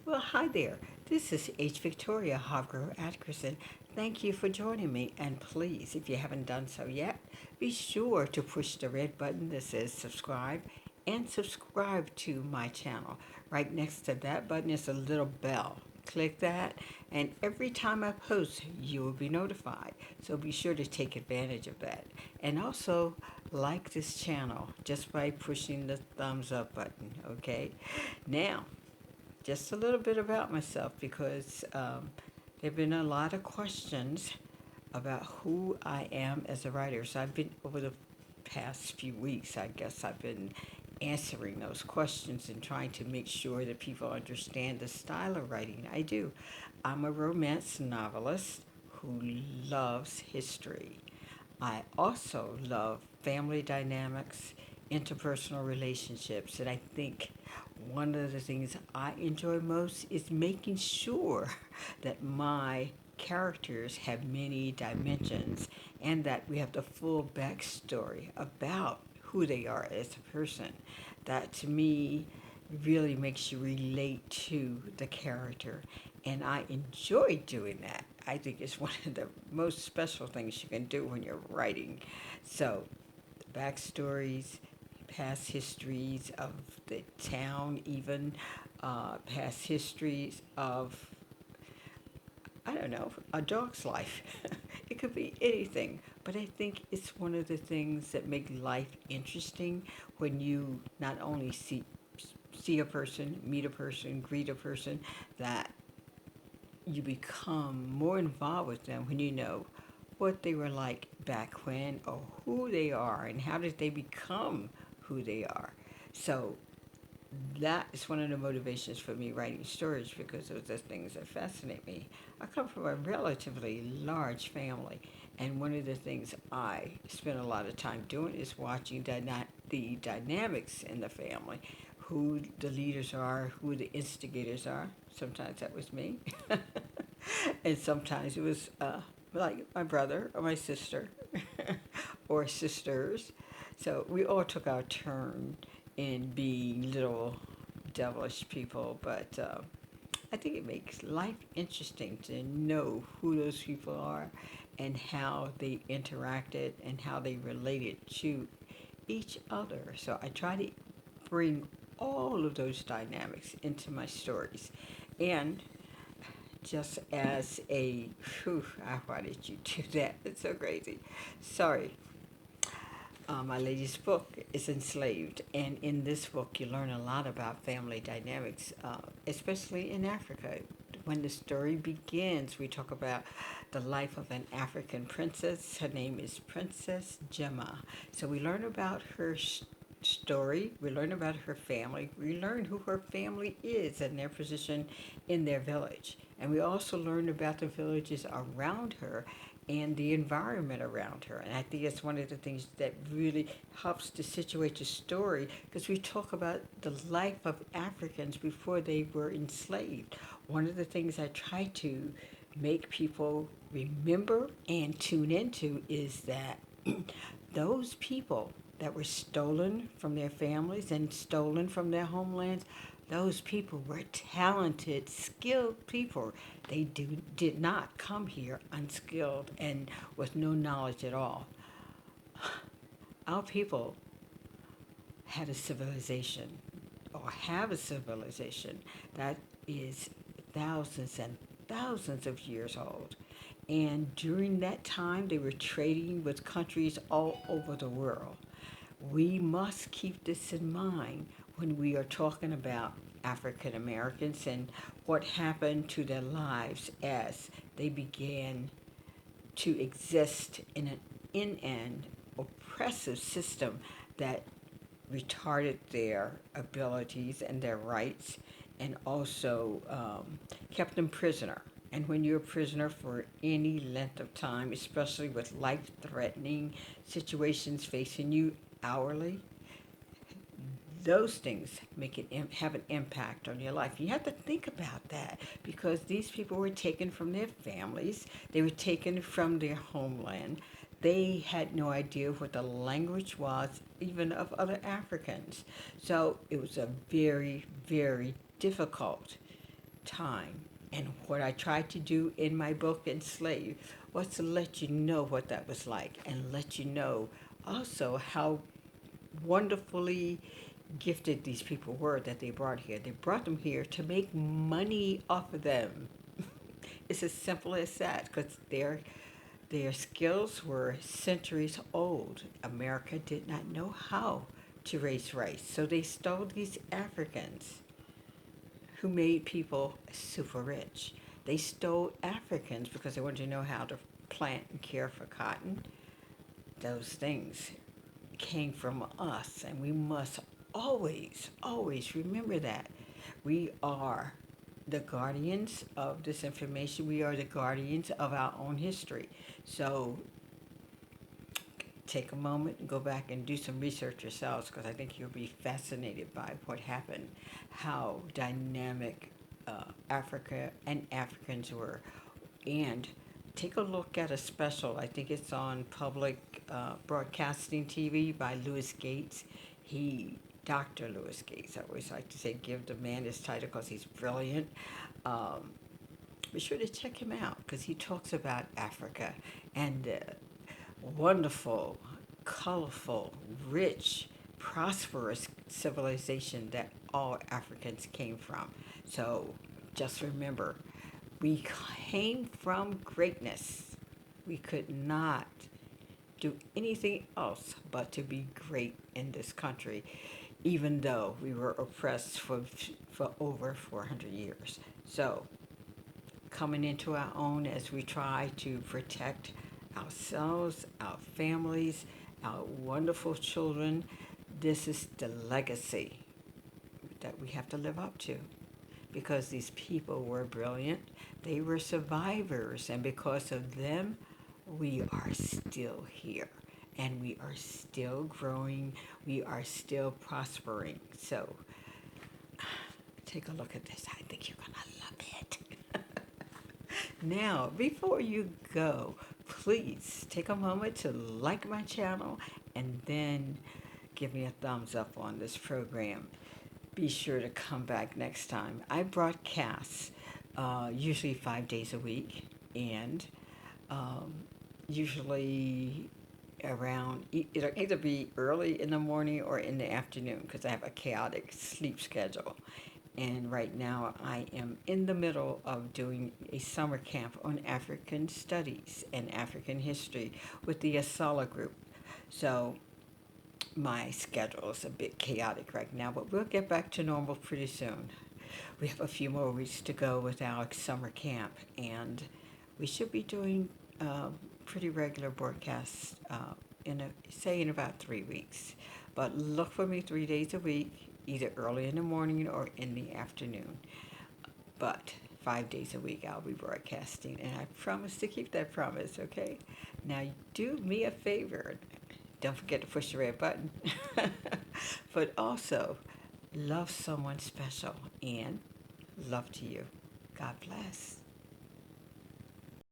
Well, hi there. This is H. Victoria Hargro Atkerson. Thank you for joining me, and please, if you haven't done so yet, be sure to push the red button that says subscribe and subscribe to my channel. Right next to that button is a little bell. Click that, and every time I post, you will be notified. So be sure to take advantage of that. And also, like this channel just by pushing the thumbs up button, okay? Now, just a little bit about myself because there have been a lot of questions about who I am as a writer. So I've been, over the past few weeks, I guess I've been answering those questions and trying to make sure that people understand the style of writing I do. I'm a romance novelist who loves history. I also love family dynamics, interpersonal relationships, and I think one of the things I enjoy most is making sure that my characters have many dimensions and that we have the full backstory about who they are as a person. That to me really makes you relate to the character, and I enjoy doing that. I think it's one of the most special things you can do when you're writing. So, backstories, past histories of the town, even past histories of, I don't know, a dog's life. It could be anything. But I think it's one of the things that make life interesting when you not only see a person, meet a person, greet a person, that you become more involved with them when you know what they were like back when or who they are and how did they become who they are. So that is one of the motivations for me writing stories because those are things that fascinate me. I come from a relatively large family, and one of the things I spend a lot of time doing is watching the dynamics in the family, who the leaders are, who the instigators are. Sometimes that was me, and sometimes it was like my brother or my sister or sisters. So we all took our turn in being little devilish people, but I think it makes life interesting to know who those people are and how they interacted and how they related to each other. So I try to bring all of those dynamics into my stories. And just as a, whew, why did you do that? It's so crazy. Sorry. My latest book is Enslaved, and in this book, you learn a lot about family dynamics, especially in Africa. When the story begins, we talk about the life of an African princess. Her name is Princess Gemma. So we learn about her story, we learn about her family, we learn who her family is and their position in their village. And we also learn about the villages around her and the environment around her. And I think it's one of the things that really helps to situate the story because we talk about the life of Africans before they were enslaved. One of the things I try to make people remember and tune into is that those people that were stolen from their families and stolen from their homelands, those people were talented, skilled people. Did not come here unskilled and with no knowledge at all. Our people had a civilization, or have a civilization, that is thousands and thousands of years old. And during that time, they were trading with countries all over the world. We must keep this in mind when we are talking about African Americans and what happened to their lives as they began to exist in an oppressive system that retarded their abilities and their rights and also kept them prisoner. And when you're a prisoner for any length of time, especially with life-threatening situations facing you hourly, those things have an impact on your life. You have to think about that because these people were taken from their families, they were taken from their homeland. They had no idea what the language was, even of other Africans. So it was a very, very difficult time. And what I tried to do in my book, Enslaved, was to let you know what that was like and let you know also how wonderfully gifted these people were that they brought here. They brought them here to make money off of them. It's as simple as that because their skills were centuries old. America did not know how to raise rice, so they stole these Africans who made people super rich. They stole Africans because they wanted to know how to plant and care for cotton. Those things came from us, and we must always, always remember that. We are the guardians of this information. We are the guardians of our own history. So take a moment and go back and do some research yourselves because I think you'll be fascinated by what happened, how dynamic Africa and Africans were. And take a look at a special, I think it's on public broadcasting TV by Louis Gates. Dr. Louis Gates, I always like to say, give the man his title because he's brilliant. Um, be sure to check him out because he talks about Africa and wonderful, colorful, rich, prosperous civilization that all Africans came from. So just remember, we came from greatness. We could not do anything else but to be great in this country, even though we were oppressed for over 400 years. So coming into our own as we try to protect ourselves, our families, our wonderful children. This is the legacy that we have to live up to because these people were brilliant. They were survivors, and because of them, we are still here. And we are still growing. We are still prospering. So take a look at this. I think you're going to love it. Now, before you go, please take a moment to like my channel and then give me a thumbs up on this program. Be sure to come back next time. I broadcast usually 5 days a week and um, usually around, it'll either be early in the morning or in the afternoon because I have a chaotic sleep schedule. And right now I am in the middle of doing a summer camp on African studies and African history with the Asala group. So my schedule is a bit chaotic right now, but we'll get back to normal pretty soon. We have a few more weeks to go with our summer camp, and we should be doing pretty regular broadcasts in about 3 weeks. But look for me 3 days a week, either early in the morning or in the afternoon. But 5 days a week I'll be broadcasting, and I promise to keep that promise, okay? Now do me a favor. Don't forget to push the red button. But also, love someone special and love to you. God bless.